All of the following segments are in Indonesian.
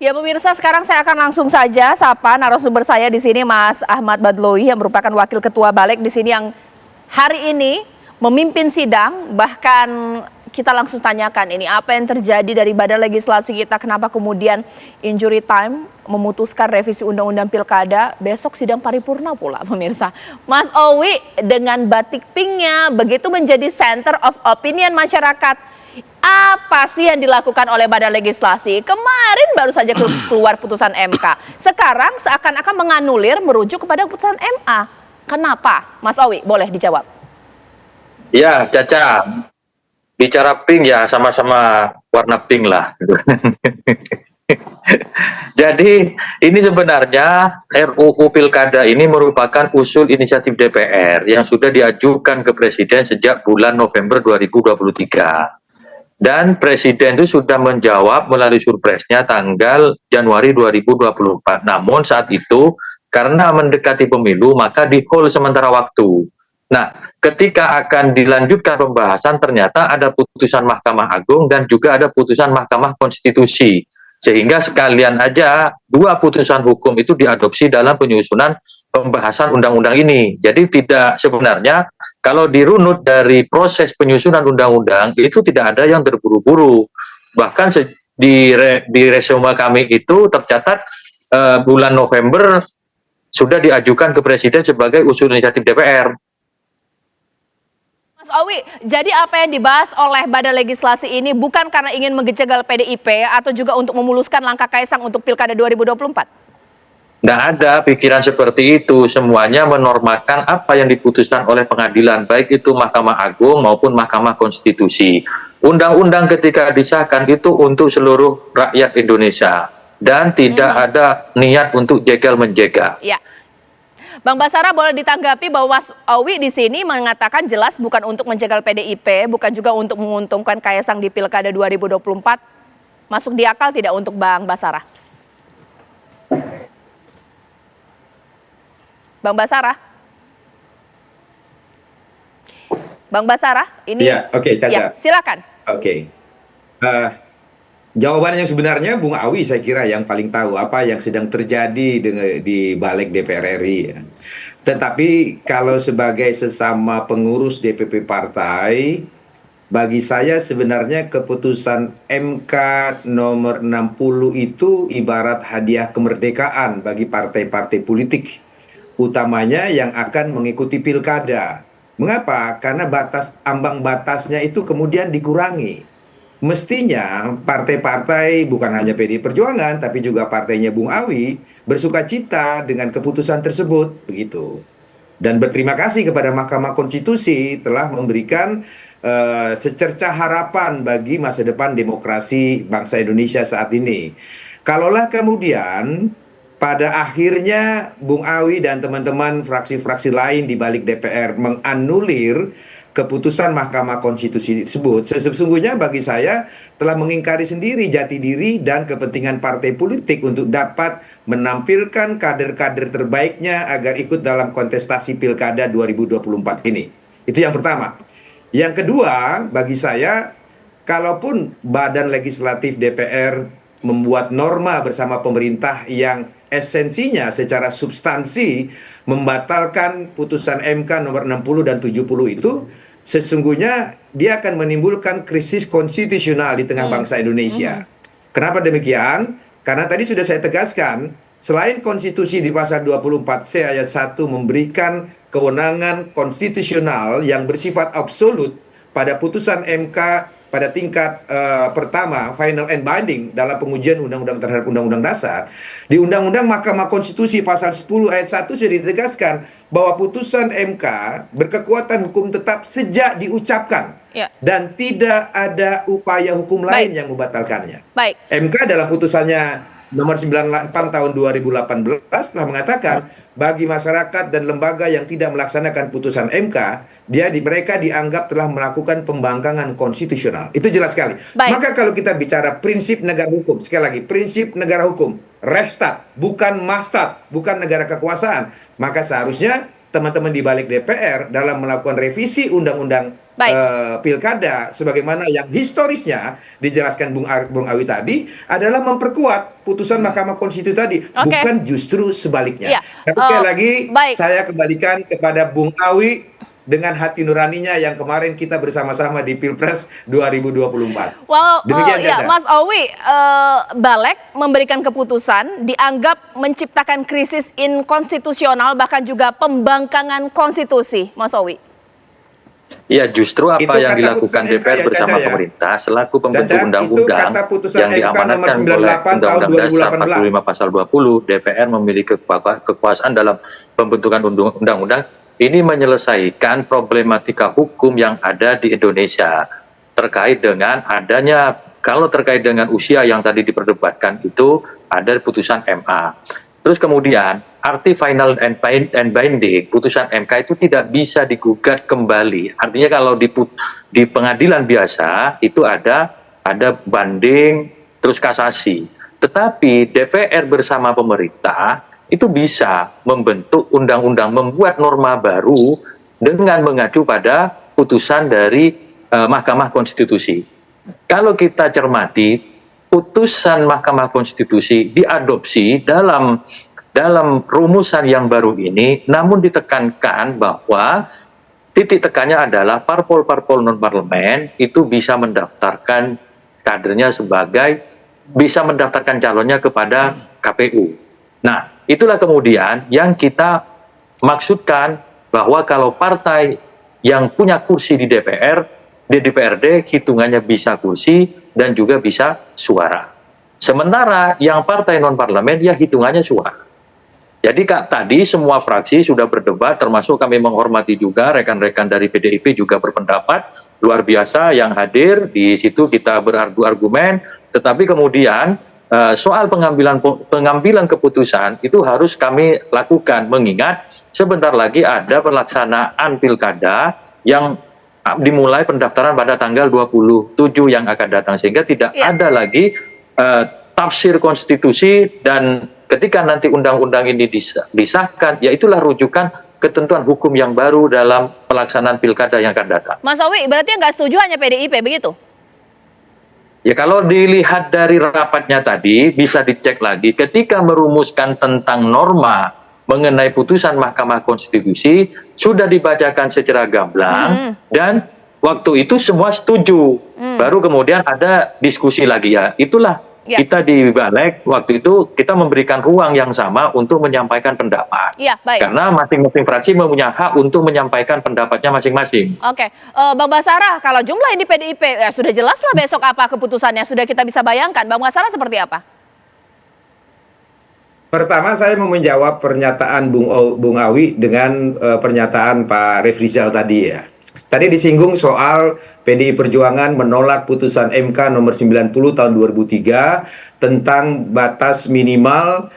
Ya pemirsa, sekarang saya akan langsung saja sapa narasumber saya di sini, Mas Ahmad Badloi, yang merupakan Wakil Ketua Balik di sini yang hari ini memimpin sidang. Bahkan kita langsung tanyakan ini apa yang terjadi dari Badan Legislasi kita, kenapa kemudian injury time memutuskan revisi Undang-Undang Pilkada, besok sidang paripurna pula pemirsa. Mas Owi dengan batik pinknya begitu menjadi center of opinion masyarakat. Apa sih yang dilakukan oleh Badan Legislasi? Kemarin baru saja keluar putusan MK. Sekarang seakan-akan menganulir merujuk kepada putusan MA. Kenapa? Mas Owi, boleh dijawab. Ya, Caca, bicara pink ya sama-sama warna pink lah. Jadi ini sebenarnya RUU Pilkada ini merupakan usul inisiatif DPR yang sudah diajukan ke Presiden sejak bulan November 2023. Dan Presiden itu sudah menjawab melalui surpresnya tanggal Januari 2024. Namun saat itu karena mendekati pemilu maka di-hold sementara waktu. Nah, ketika akan dilanjutkan pembahasan ternyata ada putusan Mahkamah Agung dan juga ada putusan Mahkamah Konstitusi. Sehingga sekalian aja dua putusan hukum itu diadopsi dalam penyusunan pembahasan undang-undang ini. Jadi tidak sebenarnya kalau dirunut dari proses penyusunan undang-undang itu tidak ada yang terburu-buru. Bahkan di resume kami itu tercatat bulan November sudah diajukan ke Presiden sebagai usul inisiatif DPR. Mas Owi, jadi apa yang dibahas oleh Badan Legislasi ini bukan karena ingin menjegal PDIP atau juga untuk memuluskan langkah Kaisang untuk Pilkada 2024? Tidak ada pikiran seperti itu, semuanya menormalkan apa yang diputuskan oleh pengadilan, baik itu Mahkamah Agung maupun Mahkamah Konstitusi. Undang-undang ketika disahkan itu untuk seluruh rakyat Indonesia dan tidak ada niat untuk jegal-menjegal. Ya. Bang Basara, boleh ditanggapi bahwa Mas Owi di sini mengatakan jelas bukan untuk menjegal PDIP, bukan juga untuk menguntungkan Kaisang di Pilkada 2024. Masuk di akal tidak untuk Bang Basara? Bang Basara? Bang Basara, ini ya, oke, Caca. Ya, silakan. Oke. Jawaban yang sebenarnya Bung Awi saya kira yang paling tahu apa yang sedang terjadi di balik DPR RI. Ya. Tetapi kalau sebagai sesama pengurus DPP partai, bagi saya sebenarnya keputusan MK nomor 60 itu ibarat hadiah kemerdekaan bagi partai-partai politik, utamanya yang akan mengikuti pilkada. Mengapa? Karena ambang batasnya itu kemudian dikurangi. Mestinya partai-partai bukan hanya PDI Perjuangan tapi juga partainya Bung Awi bersukacita dengan keputusan tersebut begitu. Dan berterima kasih kepada Mahkamah Konstitusi telah memberikan secercah harapan bagi masa depan demokrasi bangsa Indonesia saat ini. Kalaulah kemudian pada akhirnya Bung Awi dan teman-teman fraksi-fraksi lain di balik DPR menganulir keputusan Mahkamah Konstitusi tersebut, sesungguhnya bagi saya telah mengingkari sendiri jati diri dan kepentingan partai politik untuk dapat menampilkan kader-kader terbaiknya agar ikut dalam kontestasi Pilkada 2024 ini. Itu yang pertama. Yang kedua, bagi saya, kalaupun Badan Legislatif DPR membuat norma bersama pemerintah yang esensinya secara substansi membatalkan putusan MK nomor 60 dan 70 itu, sesungguhnya dia akan menimbulkan krisis konstitusional di tengah bangsa Indonesia. Kenapa demikian? Karena tadi sudah saya tegaskan, selain konstitusi di pasal 24C ayat 1 memberikan kewenangan konstitusional yang bersifat absolut pada putusan MK pada tingkat pertama, final and binding dalam pengujian undang-undang terhadap undang-undang dasar, di Undang-Undang Mahkamah Konstitusi pasal 10 ayat 1 sudah ditegaskan bahwa putusan MK berkekuatan hukum tetap sejak diucapkan dan tidak ada upaya hukum lain yang membatalkannya. MK dalam putusannya nomor 98 tahun 2018 telah mengatakan bagi masyarakat dan lembaga yang tidak melaksanakan putusan MK, mereka dianggap telah melakukan pembangkangan konstitusional. Itu jelas sekali. Maka kalau kita bicara prinsip negara hukum, sekali lagi, prinsip negara hukum, Rechtsstaat, bukan Mastaat, bukan negara kekuasaan, maka seharusnya teman-teman di balik DPR dalam melakukan revisi undang-undang Baik. pilkada sebagaimana yang historisnya dijelaskan Bung Awi tadi adalah memperkuat putusan Mahkamah Konstitusi tadi, Oke. bukan justru sebaliknya. Iya. Tapi sekali lagi Baik. saya kembalikan kepada Bung Awi dengan hati nuraninya yang kemarin kita bersama-sama di Pilpres 2024. Well, Demikian, ya, Caca. Mas Owi, Balek memberikan keputusan dianggap menciptakan krisis inkonstitusional bahkan juga pembangkangan konstitusi, Mas Owi. Ya, justru apa Itu yang kata dilakukan putusan MK DPR ya, bersama Caca, ya? pemerintah selaku pembentuk Caca, itu undang-undang kata putusan yang MK nomor diamanatkan 98 oleh tahun Undang-Undang Dasar 2018. 45 pasal 20, DPR memiliki kekuasaan dalam pembentukan undang-undang. Ini menyelesaikan problematika hukum yang ada di Indonesia terkait dengan adanya, kalau terkait dengan usia yang tadi diperdebatkan itu ada putusan MA. Terus kemudian arti final and binding putusan MK itu tidak bisa digugat kembali. Artinya kalau di pengadilan biasa itu ada banding terus kasasi. Tetapi DPR bersama pemerintah itu bisa membentuk undang-undang, membuat norma baru dengan mengacu pada putusan dari Mahkamah Konstitusi. Kalau kita cermati, putusan Mahkamah Konstitusi diadopsi dalam rumusan yang baru ini, namun ditekankan bahwa titik tekannya adalah parpol-parpol non-parlemen itu bisa mendaftarkan kadernya bisa mendaftarkan calonnya kepada KPU. Nah, itulah kemudian yang kita maksudkan bahwa kalau partai yang punya kursi di DPRD hitungannya bisa kursi dan juga bisa suara. Sementara yang partai non-parlemen ya hitungannya suara. Jadi tadi semua fraksi sudah berdebat, termasuk kami menghormati juga rekan-rekan dari PDIP juga berpendapat, luar biasa yang hadir, di situ kita berargu argumen, tetapi kemudian soal pengambilan keputusan itu harus kami lakukan, mengingat sebentar lagi ada pelaksanaan pilkada yang dimulai pendaftaran pada tanggal 27 yang akan datang, sehingga tidak ada lagi tafsir konstitusi, dan ketika nanti undang-undang ini disahkan, ya itulah rujukan ketentuan hukum yang baru dalam pelaksanaan pilkada yang akan datang. Mas Owi, berarti yang nggak setuju hanya PDIP, begitu? Ya, kalau dilihat dari rapatnya tadi, bisa dicek lagi ketika merumuskan tentang norma mengenai putusan Mahkamah Konstitusi, sudah dibacakan secara gamblang, dan waktu itu semua setuju. Baru kemudian ada diskusi lagi, ya itulah. Kita di Balek waktu itu kita memberikan ruang yang sama untuk menyampaikan pendapat. Iya, baik. Karena masing-masing fraksi mempunyai hak untuk menyampaikan pendapatnya masing-masing. Oke, Bang Basarah, kalau jumlah ini PDIP, ya sudah jelas lah besok apa keputusannya, sudah kita bisa bayangkan. Bang Basarah seperti apa? Pertama saya mau menjawab pernyataan Bung Awi dengan pernyataan Pak Refrizal tadi ya. Tadi disinggung soal PDI Perjuangan menolak putusan MK nomor 90 tahun 2003 tentang batas minimal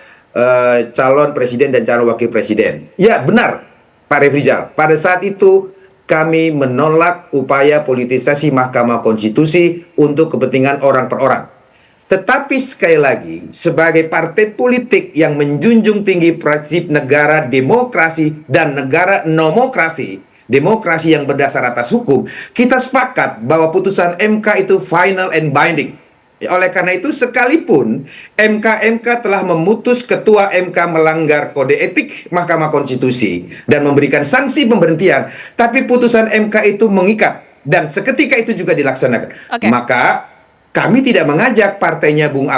calon presiden dan calon wakil presiden. Ya benar Pak Refrizal, pada saat itu kami menolak upaya politisasi Mahkamah Konstitusi untuk kepentingan orang per orang. Tetapi sekali lagi, sebagai partai politik yang menjunjung tinggi prinsip negara demokrasi dan negara nomokrasi, demokrasi yang berdasar atas hukum, kita sepakat bahwa putusan MK itu final and binding. Oleh karena itu, sekalipun MK telah memutus ketua MK melanggar kode etik Mahkamah Konstitusi dan memberikan sanksi pemberhentian, tapi putusan MK itu mengikat dan seketika itu juga dilaksanakan. Maka kami tidak mengajak partainya Bung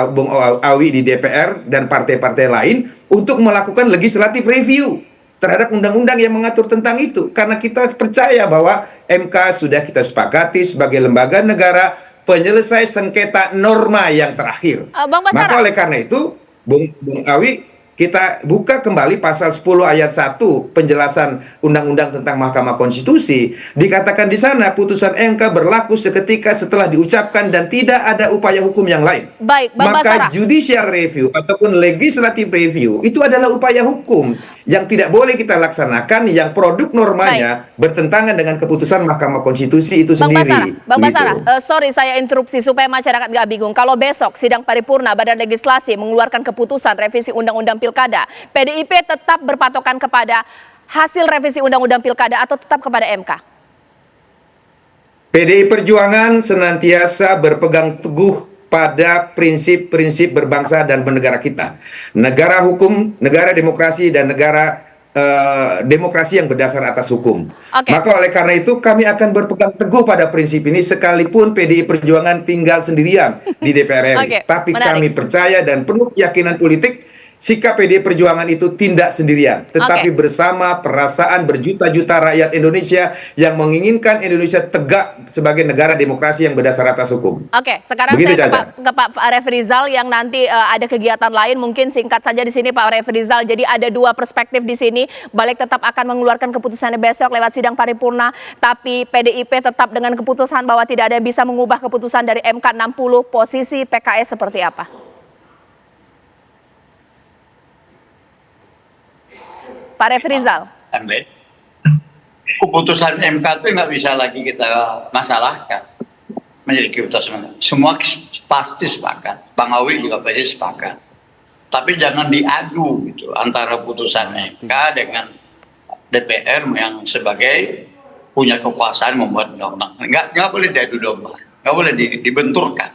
Awi di DPR dan partai-partai lain untuk melakukan legislative review terhadap undang-undang yang mengatur tentang itu. Karena kita percaya bahwa MK sudah kita sepakati sebagai lembaga negara penyelesai sengketa norma yang terakhir. Maka oleh karena itu, Bung Awi, kita buka kembali pasal 10 ayat 1 penjelasan undang-undang tentang Mahkamah Konstitusi. Dikatakan di sana putusan MK berlaku seketika setelah diucapkan dan tidak ada upaya hukum yang lain. Baik, Bang Maka judicial review ataupun legislative review itu adalah upaya hukum yang tidak boleh kita laksanakan, yang produk normanya bertentangan dengan keputusan Mahkamah Konstitusi itu sendiri. Bang Basarah, sorry saya interupsi supaya masyarakat nggak bingung. Kalau besok sidang paripurna Badan Legislasi mengeluarkan keputusan revisi Undang-Undang Pilkada, PDIP tetap berpatokan kepada hasil revisi Undang-Undang Pilkada atau tetap kepada MK? PDI Perjuangan senantiasa berpegang teguh pada prinsip-prinsip berbangsa dan bernegara kita. Negara hukum, negara demokrasi, dan negara demokrasi yang berdasar atas hukum. Oke. Maka oleh karena itu kami akan berpegang teguh pada prinsip ini sekalipun PDI Perjuangan tinggal sendirian di DPR RI. Oke, Tapi menarik. kami percaya dan penuh keyakinan politik sikap PDI Perjuangan itu tidak sendirian, tetapi Oke. bersama perasaan berjuta-juta rakyat Indonesia yang menginginkan Indonesia tegak sebagai negara demokrasi yang berdasar atas hukum. Oke, sekarang Begitu, saya Caca. ke Pak Aref Rizal yang nanti ada kegiatan lain, mungkin singkat saja di sini Pak Aref Rizal. Jadi ada dua perspektif di sini. Balik tetap akan mengeluarkan keputusannya besok lewat sidang paripurna, tapi PDIP tetap dengan keputusan bahwa tidak ada yang bisa mengubah keputusan dari MK 60. Posisi PKS seperti apa? Pak Aref Rizal. Keputusan MK itu nggak bisa lagi kita masalahkan menjadi keputusan. Semua pasti sepakat. Bang Awi juga pasti sepakat. Tapi jangan diadu gitu antara putusan MK dengan DPR yang sebagai punya kekuasaan membuat undang-undang. Nggak boleh diadu domba. Nggak boleh dibenturkan.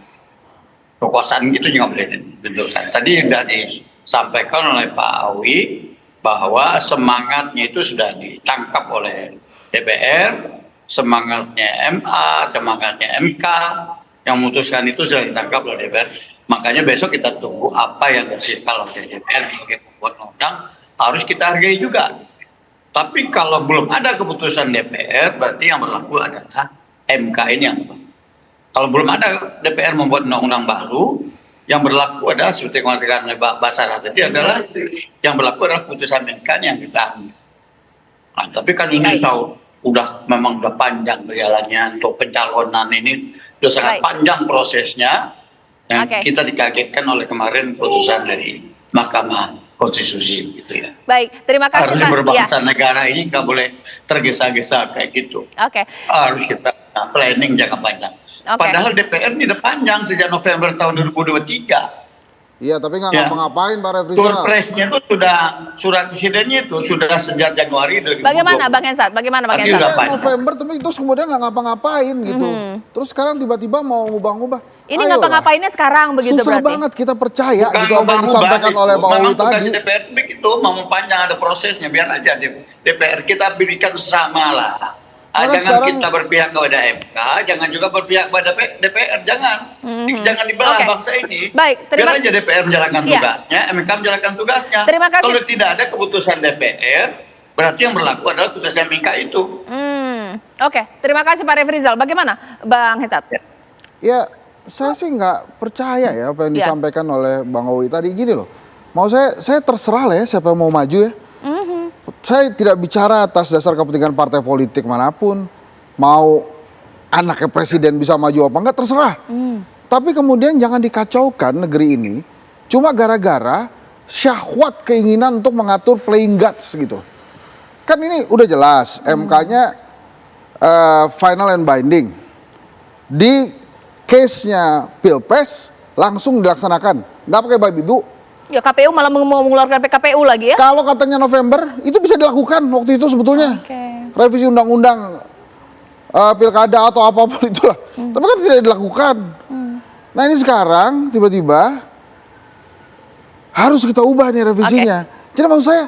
Kekuasaan itu juga boleh dibenturkan. Tadi sudah disampaikan oleh Pak Awi bahwa semangatnya itu sudah ditangkap oleh DPR, semangatnya MA, semangatnya MK, yang memutuskan itu sudah ditangkap oleh DPR. Makanya besok kita tunggu apa yang dihasilkan oleh DPR sebagai pembuat undang, harus kita hargai juga. Tapi kalau belum ada keputusan DPR, berarti yang berlaku adalah MK ini yang berlaku. Kalau belum ada DPR membuat undang-undang baru, yang berlaku adalah seperti yang dikatakan oleh Pak Basarah tadi adalah yang berlaku adalah putusan MK yang kita ambil. Nah, tapi kan ini tahu memang udah panjang berjalannya untuk pencalonan ini sudah sangat panjang prosesnya yang kita dikagetkan oleh kemarin putusan dari Mahkamah Konstitusi gitu ya. Baik, terima kasih Harusnya Pak. berbangsa negara ini nggak boleh tergesa-gesa kayak gitu. Oke. Harus kita planning jangka panjang. Padahal DPR ini udah panjang sejak November tahun 2023. Iya, tapi nggak ngapa-ngapain Pak Aref Rizal. Surpresnya itu sudah, surat presidennya itu sudah sejak Januari 2020. Bagaimana Bang Hensat? Bagaimana Bang Tapi Hensat? udah November tapi terus kemudian nggak ngapa-ngapain gitu. Terus sekarang tiba-tiba mau ngubah-ngubah. Ini ngapa-ngapainnya sekarang begitu Susah berarti? banget kita percaya Bukan gitu apa yang disampaikan oleh Bang Awi tadi. Tugas DPR itu mau panjang ada prosesnya, biar aja DPR kita berikan sama lah. Karena Jangan sekarang- kita berpihak kepada MK, jangan juga berpihak pada DPR, jangan. Jangan dibelah Oke. bangsa ini. Baik, Biar aja DPR menjalankan Iya. tugasnya, MK menjalankan tugasnya. Terima kasih. Kalau tidak ada keputusan DPR, berarti yang berlaku adalah putusan MK itu. Oke, terima kasih Pak Aref Rizal. Bagaimana Bang Hensat? Ya, saya sih nggak percaya ya apa yang Ya. disampaikan oleh Bang Awi tadi. Gini loh, mau saya terserah lah ya siapa yang mau maju ya. Saya tidak bicara atas dasar kepentingan partai politik manapun. Mau anaknya presiden bisa maju apa enggak terserah. Tapi kemudian jangan dikacaukan negeri ini cuma gara-gara syahwat keinginan untuk mengatur playing guts gitu. Kan ini udah jelas MK-nya final and binding. Di case-nya Pilpres langsung dilaksanakan. Nggak pakai babi-bu. Ya KPU malah mau mengeluarkan PKPU lagi ya? Kalau katanya November, itu bisa dilakukan waktu itu sebetulnya. Oke. Revisi undang-undang pilkada atau apapun itulah. Tapi kan tidak dilakukan. Nah ini sekarang tiba-tiba harus kita ubah nih revisinya. Jadi maksud saya,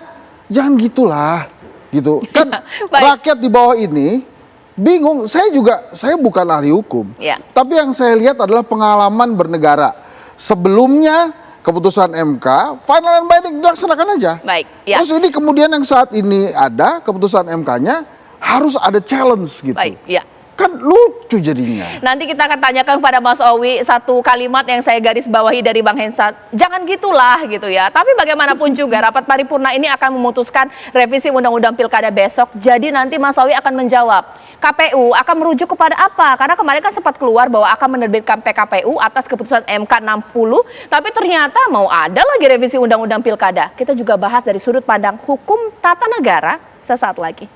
jangan gitulah. Gitu. Kan Baik. rakyat di bawah ini bingung. Saya bukan ahli hukum. Ya. Tapi yang saya lihat adalah pengalaman bernegara. Sebelumnya keputusan MK, final and binding dilaksanakan aja. Baik, ya. Terus ini kemudian yang saat ini ada keputusan MK-nya harus ada challenge gitu. Baik, ya. Kan lucu jadinya. Nanti kita akan tanyakan pada Mas Owi satu kalimat yang saya garis bawahi dari Bang Hensat. Jangan gitulah gitu ya. Tapi bagaimanapun juga rapat paripurna ini akan memutuskan revisi Undang-Undang Pilkada besok. Jadi nanti Mas Owi akan menjawab. KPU akan merujuk kepada apa? Karena kemarin kan sempat keluar bahwa akan menerbitkan PKPU atas keputusan MK 60. Tapi ternyata mau ada lagi revisi Undang-Undang Pilkada. Kita juga bahas dari sudut pandang hukum tata negara sesaat lagi.